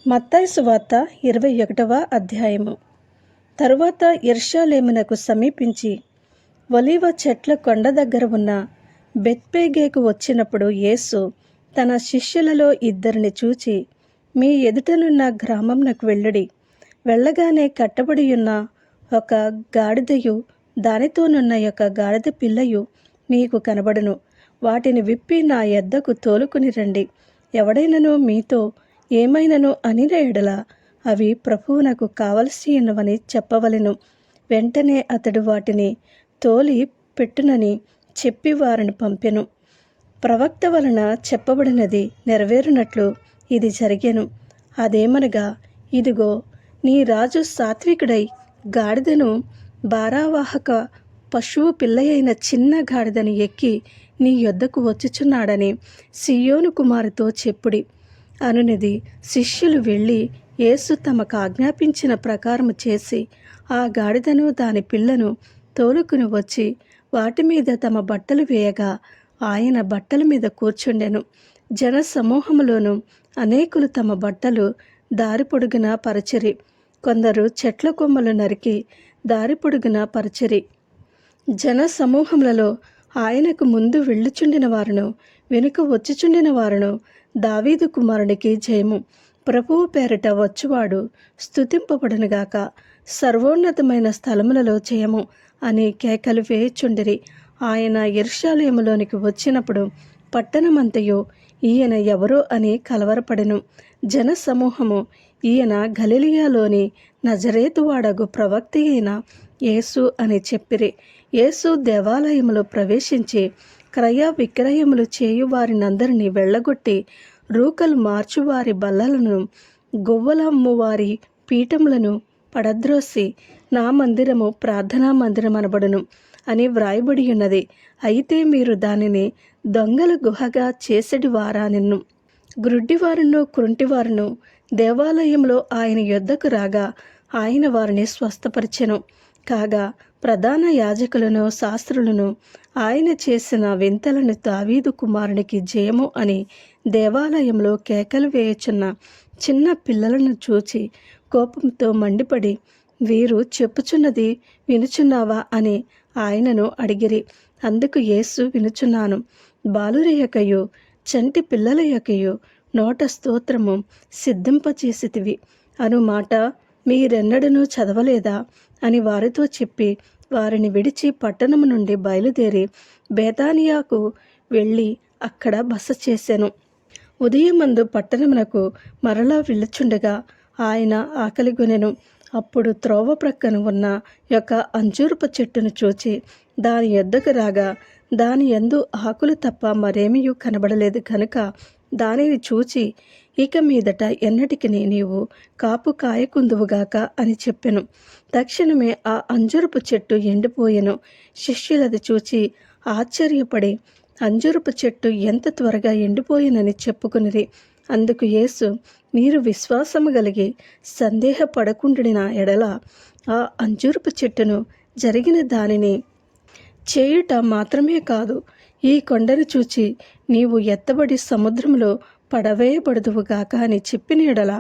మత్తయి సువార్త 21వ అధ్యాయము. తరువాత యెరూషలేమునకు సమీపించి ఒలీవ చెట్ల కొండ దగ్గర ఉన్న బెత్పేగేకు వచ్చినప్పుడు యేసు తన శిష్యులలో ఇద్దరిని చూచి, మీ ఎదుటనున్న గ్రామంనకు వెళ్ళుడి. వెళ్ళగానే కట్టబడి ఉన్న ఒక గాడిదయు దానితోనున్న ఒక గాడిద పిల్లయు మీకు కనబడును. వాటిని విప్పి నా యొద్దకు తోలుకుని రండి. ఎవడైనను మీతో ఏమైనను అనిన ఎడల అవి ప్రభువునకు కావలసి ఉన్నవని చెప్పవలెను. వెంటనే అతడు వాటిని తోలి పెట్టునని చెప్పి వారిని పంపెను. ప్రవక్త వలన చెప్పబడినది నెరవేరునట్లు ఇది జరిగెను. అదేమనగా, ఇదిగో, నీ రాజు సాత్వికుడై గాడిదను, భారవాహక పశువు పిల్లయైన చిన్న గాడిదను ఎక్కి నీ యొద్దకు వచ్చుచున్నాడని సీయోను కుమారుతో చెప్పుడి అనునిది. శిష్యులు వెళ్ళి యేసు తమకు ఆజ్ఞాపించిన ప్రకారము చేసి ఆ గాడిదను దాని పిల్లను తోలుకుని వచ్చి వాటి మీద తమ బట్టలు వేయగా ఆయన బట్టల మీద కూర్చుండెను. జన సమూహములోను అనేకులు తమ బట్టలు దారి పొడుగున పరచిరి. కొందరు చెట్ల కొమ్మలు నరికి దారి పొడుగున పరచిరి. జన సమూహములలో ఆయనకు ముందు వెళ్ళుచుండిన వారును వెనుక వచ్చుచుండిన వారును, దావీదు కుమారునికి జయము, ప్రభువు పేరిట వచ్చువాడు స్తుతింపబడునుగాక, సర్వోన్నతమైన స్థలములలో జయము అని కేకలు వేయుచుండిరి. ఆయన యెరూషలేములోనికి వచ్చినప్పుడు పట్టణమంతయు ఈయన ఎవరో అని కలవరపడెను. జన సమూహము ఈయన గలిలయలోని నజరేతువాడగు ప్రవక్త అయిన యేసు అని చెప్పిరి. యేసు దేవాలయములో ప్రవేశించి క్రయ విక్రయములు చేయు వారినందరినీ వెళ్ళగొట్టి రూకలు మార్చువారి బల్లలను, గొవ్వలమ్మువారి పీఠములను పడద్రోసి, నా మందిరము ప్రార్థనా మందిరం అనబడును అని వ్రాయబడి ఉన్నది. అయితే మీరు దానిని దొంగల గుహగా చేసెడి వారానెను. గ్రుడ్డివారును కుంటివారును దేవాలయంలో ఆయన యొద్దకు రాగా ఆయన వారిని స్వస్థపరిచెను. కాగా ప్రధాన యాజకులను శాస్త్రులను ఆయన చేసిన వింతలను, దావీదు కుమారునికి జయము అని దేవాలయంలో కేకలు వేయుచున్న చిన్న పిల్లలను చూచి కోపంతో మండిపడి, వీరు చెప్పుచున్నది వినుచున్నావా అని ఆయనను అడిగిరి. అందుకు యేసు, వినుచున్నాను. బాలుర యొక్కయు చంటి పిల్లల యొక్కయు నోట స్తోత్రము సిద్ధింపచేసితివి అను మాట మీరెన్నడూ చదవలేదా అని వారితో చెప్పి వారిని విడిచి పట్టణము నుండి బయలుదేరి బేతానియాకు వెళ్ళి అక్కడ బస చేసెను. ఉదయమందు పట్టణమునకు మరలా వెళ్ళుచుండగా ఆయన ఆకలిగొనెను. అప్పుడు త్రోవ ప్రక్కన ఉన్న యొక్క అంజూరపు చెట్టును చూచి దాని యొద్దకు రాగా దాని యందు ఆకులు తప్ప మరేమీ కనబడలేదు కనుక దానిని చూచి, ఇక మీదట ఎన్నటికి నీవు కాపు కాయకుందువుగాక అని చెప్పెను. తక్షణమే ఆ అంజూరపు చెట్టు ఎండిపోయెను. శిష్యులది చూచి ఆశ్చర్యపడి అంజూరపు చెట్టు ఎంత త్వరగా ఎండిపోయినని చెప్పుకునిరి. అందుకు యేసు, మీరు విశ్వాసము కలిగి సందేహపడకుండిన ఎడల ఆ అంజూరపు చెట్టును జరిగిన దానిని చేయుట మాత్రమే కాదు, ఈ కొండను చూచి నీవు ఎత్తబడి సముద్రంలో పడవేయబడుదువుగాక అని చెప్పిన ఎడల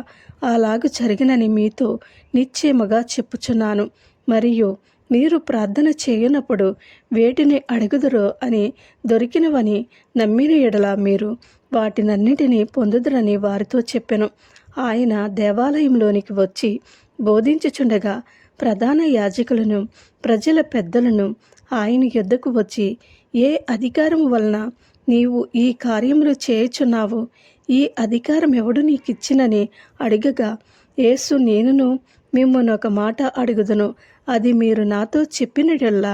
అలాగు జరిగినని మీతో నిశ్చయముగా చెప్పుచున్నాను. మరియు మీరు ప్రార్థన చేయనప్పుడు వేటిని అడుగుదురో అని దొరికినవని నమ్మిన ఎడల మీరు వాటినన్నిటినీ పొందుదురని వారితో చెప్పెను. ఆయన దేవాలయంలోనికి వచ్చి బోధించుచుండగా ప్రధాన యాజకులను ప్రజల పెద్దలను ఆయన యొద్దకు వచ్చి, ఏ అధికారము వలన నీవు ఈ కార్యములు చేయుచున్నావు? ఈ అధికారం ఎవడు నీకిచ్చినని అడగగా యేసు, నేనును మిమ్మును ఒక మాట అడుగుదును, అది మీరు నాతో చెప్పినట్లల్లా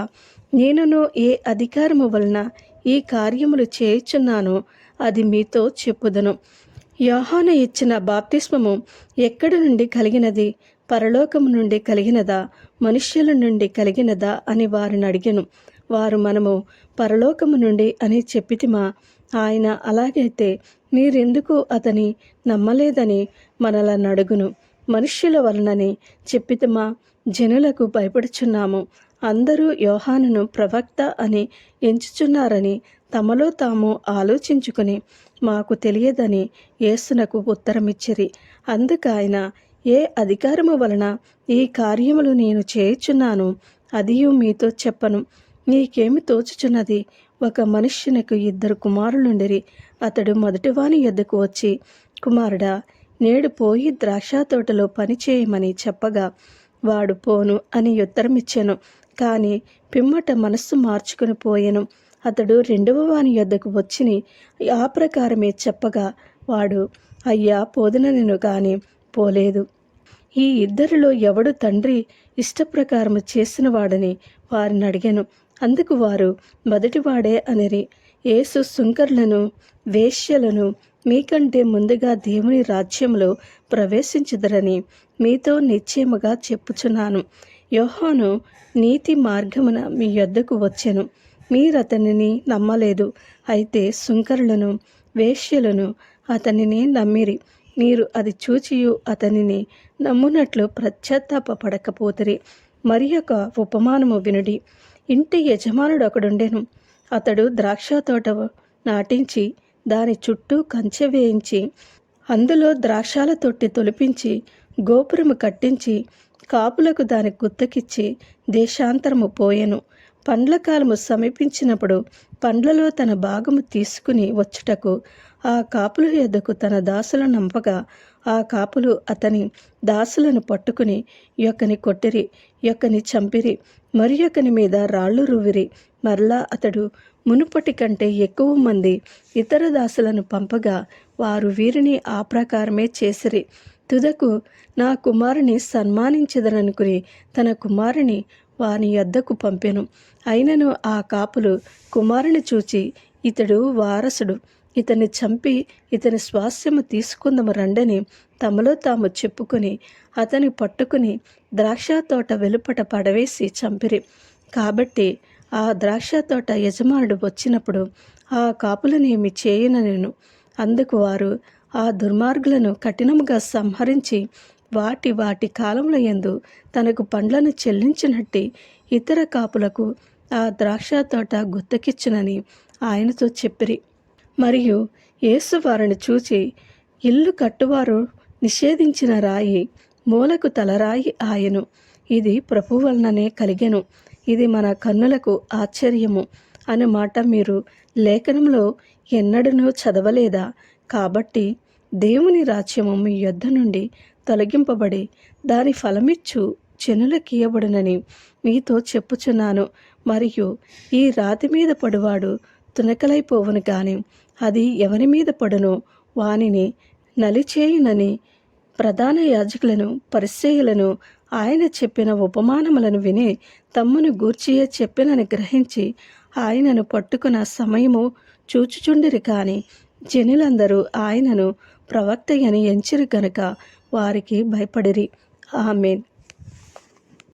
నేనును ఏ అధికారము వలన ఈ కార్యములు చేయుచున్నానో అది మీతో చెప్పుదును. యోహాను ఇచ్చిన బాప్తిస్మము ఎక్కడి నుండి కలిగినది? పరలోకము నుండి కలిగినదా, మనుష్యుల నుండి కలిగినదా అని వారిని అడిగెను. వారు, మనము పరలోకము నుండి అని చెప్పితిమా. ఆయన, అలాగైతే మీరెందుకు అతని నమ్మలేదని మనలను అడుగును. మనుష్యుల వలనని చెప్పితిమా, జనులకు భయపడుచున్నాము. అందరూ యోహానును ప్రవక్త అని ఎంచుచున్నారని తమలో తాము ఆలోచించుకుని మాకు తెలియదని యేసునకు ఉత్తరమిచ్చిరి. అందుకాయన, ఏ అధికారము వలన ఈ కార్యములు నేను చేయుచున్నాను అదియు మీతో చెప్పను. నీకేమి తోచుచున్నది? ఒక మనుష్యునకు 2 కుమారులుండిరి. అతడు మొదటివాని యొద్దకు వచ్చి, కుమారుడా, నేడు పోయి ద్రాక్ష తోటలో పని చేయమని చెప్పగా, వాడు పోను అని ఉత్తరమిచ్చెను. కాని పిమ్మట మనస్సు మార్చుకుని పోయెను. అతడు 2వ వాని యొద్దకు వచ్చిని ఆ ప్రకారమే చెప్పగా, వాడు, అయ్యా, పోదుననెను గాని పోలేదు. ఈ ఇద్దరిలో ఎవడు తండ్రి ఇష్టప్రకారము చేసిన వాడని వారిని అడిగాను. అందుకు వారు, మొదటివాడే అనిరి. యేసు, సుంకర్లను, వేశ్యలను మీకంటే ముందుగా దేవుని రాజ్యంలో ప్రవేశించుదరని మీతో నిశ్చయముగా చెప్పుచున్నాను. యోహాను నీతి మార్గమున మీ యొద్దకు వచ్చెను, మీరతనిని నమ్మలేదు. అయితే సుంకరులను, వేశ్యలను అతనిని నమ్మిరి. మీరు అది చూచియు అతనిని నమ్మునట్లు పశ్చాత్తాపపడకపోతిరి. మరి ఒక ఉపమానము వినుడి. ఇంటి యజమానుడు ఒకడుండెను. అతడు ద్రాక్ష తోట నాటించి దాని చుట్టూ కంచె వేయించి అందులో ద్రాక్షాల తొట్టి తొలిపించి గోపురము కట్టించి కాపులకు దాని గుత్తకిచ్చి దేశాంతరము పోయెను. పండ్ల కాలము సమీపించినప్పుడు పండ్లలో తన భాగము తీసుకుని వచ్చుటకు ఆ కాపుల యొద్దకు తన దాసులను నంపగా, ఆ కాపులు అతని దాసులను పట్టుకుని యొక్కని కొట్టిరి, యొక్కని చంపిరి, మరి యొక్కని మీద రాళ్ళు రువిరి. మరలా అతడు మునుపటి కంటే ఎక్కువ మంది ఇతర దాసులను పంపగా, వారు వీరిని ఆ ప్రకారమే చేసిరి. తుదకు, నా కుమారుని సన్మానించదననుకుని తన కుమారుని వాని యొద్దకు పంపెను. అయినను ఆ కాపులు కుమారుని చూచి, ఇతడు వారసుడు, ఇతన్ని చంపి ఇతని స్వాస్యము తీసుకుందము రండని తమలో తాము చెప్పుకొని అతని పట్టుకుని ద్రాక్ష తోట వెలుపట పడవేసి చంపిరి. కాబట్టి ఆ ద్రాక్ష తోట యజమానుడు వచ్చినప్పుడు ఆ కాపులనేమి చేయననెను. అందుకు వారు ఆ దుర్మార్గులను కఠినముగా సంహరించి వాటి వాటి కాలముల యందు తనకు పండ్లను చెల్లించినట్టి ఇతర కాపులకు ఆ ద్రాక్ష తోట గుత్తకిచ్చునని ఆయనతో చెప్పిరి. మరియు యేసు వారిని చూచి, ఇల్లు కట్టువారు నిషేధించిన రాయి మూలకు తలరాయి ఆయను. ఇది ప్రభు వలననే కలిగెను. ఇది మన కన్నులకు ఆశ్చర్యము అనే మాట మీరు లేఖనంలో ఎన్నడూనూ చదవలేదా? కాబట్టి దేవుని రాజ్యము మీ యొద్ద నుండి తొలగింపబడి దాని ఫలమిచ్చు జనులకియ్యబడునని మీతో చెప్పుచున్నాను. మరియు ఈ రాతి మీద పడువాడు తునకలైపోవును గాని అది ఎవరి మీద పడునో వానిని నలిచేయునని ప్రధాన యాజకులను, పరిసయ్యులను ఆయన చెప్పిన ఉపమానములను విని తమ్మును గూర్చియే చెప్పినని గ్రహించి ఆయనను పట్టుకున్న సమయము చూచుచుండిరి. కాని జనులందరూ ఆయనను ప్రవక్తయని ఎంచిరి గనుక వారికి భయపడిరి. ఆమేన్.